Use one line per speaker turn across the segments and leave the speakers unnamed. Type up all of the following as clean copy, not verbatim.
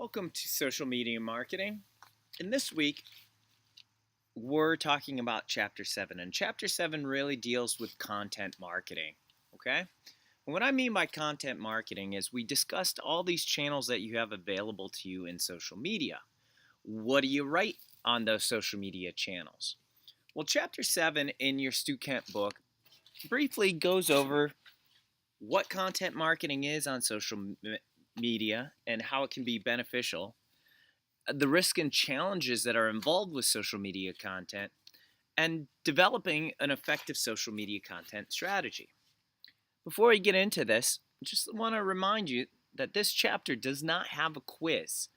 Welcome to Social Media Marketing. And this week, we're talking about Chapter 7. And Chapter 7 really deals with content marketing, okay? And what I mean by content marketing is we discussed all these channels that you have available to you in social media. What do you write on those social media channels? Well, Chapter 7 in your Stu Kent book briefly goes over what content marketing is on social media and how it can be beneficial, the risks and challenges that are involved with social media content, and developing an effective social media content strategy. Before we get into this, I just want to remind you that this chapter does not have a quiz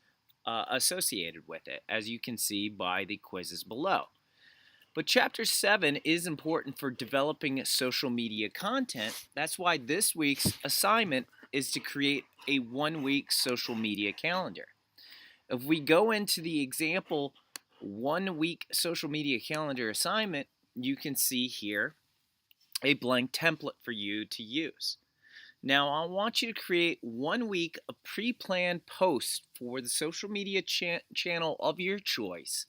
associated with it, as you can see by the quizzes below. But Chapter 7 is important for developing social media content. That's why this week's assignment is to create a one-week social media calendar. If we go into the example one-week social media calendar assignment, you can see here a blank template for you to use. Now, I want you to create 1 week of pre-planned posts for the social media channel of your choice.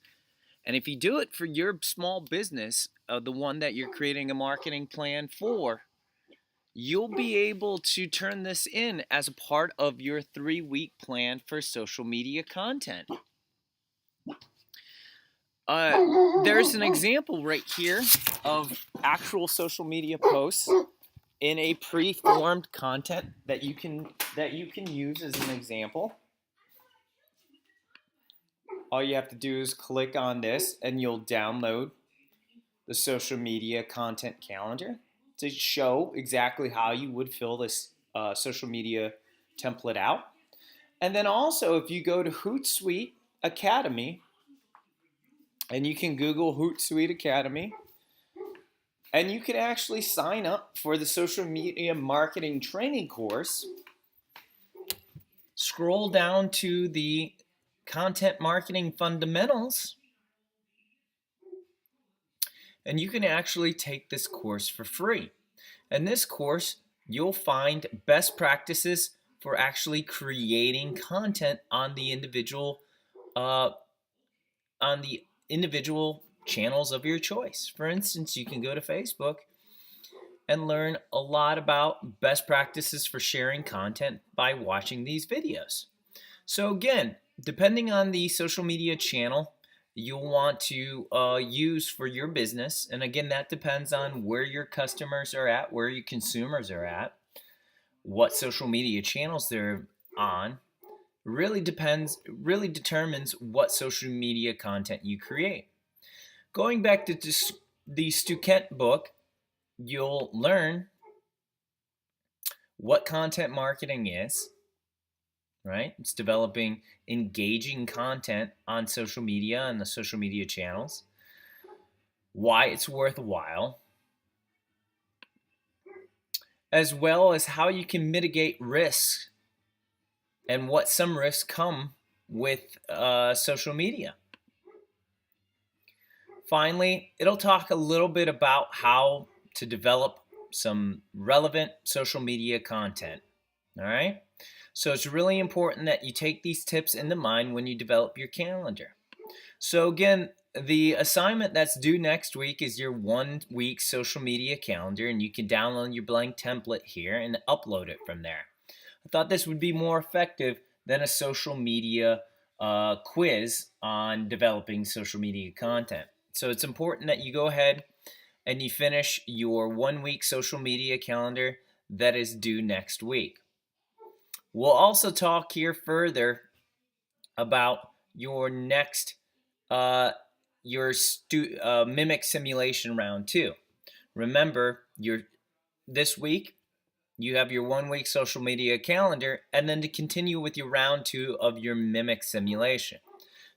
And if you do it for your small business, the one that you're creating a marketing plan for, you'll be able to turn this in as a part of your 3-week plan for social media content. There's an example right here of actual social media posts in a pre-formed content that you can use as an example. All you have to do is click on this and you'll download the social media content calendar to show exactly how you would fill this social media template out. And then also, if you go to Hootsuite Academy, and you can Google Hootsuite Academy, and you can actually sign up for the social media marketing training course. Scroll down to the content marketing fundamentals, and you can actually take this course for free. In this course, you'll find best practices for actually creating content on the individual channels of your choice. For instance, you can go to Facebook and learn a lot about best practices for sharing content by watching these videos. So again, depending on the social media channel you'll want to use for your business, and again, that depends on where your customers are at, where your consumers are at, what social media channels they're on, really determines what social media content you create. Going back to the Stu Kent book, you'll learn what content marketing is, right? It's developing engaging content on social media and the social media channels, why it's worthwhile, as well as how you can mitigate risks and what some risks come with social media. Finally, it'll talk a little bit about how to develop some relevant social media content. All right? So it's really important that you take these tips into mind when you develop your calendar. So again, the assignment that's due next week is your 1 week social media calendar, and you can download your blank template here and upload it from there. I thought this would be more effective than a social media quiz on developing social media content. So it's important that you go ahead and you finish your 1 week social media calendar that is due next week. We'll also talk here further about your next mimic simulation round 2. Remember, this week you have your 1 week social media calendar, and then to continue with your round 2 of your mimic simulation.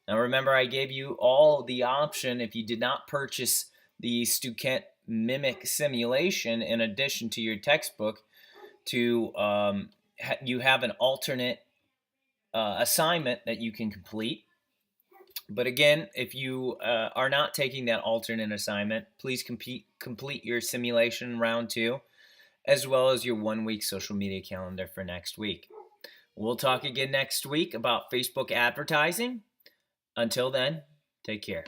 Now remember, I gave you all the option if you did not purchase the Stu Kent mimic simulation in addition to your textbook to you have an alternate assignment that you can complete. But again, if you are not taking that alternate assignment, please complete your simulation round 2, as well as your 1 week social media calendar for next week. We'll talk again next week about Facebook advertising. Until then, take care.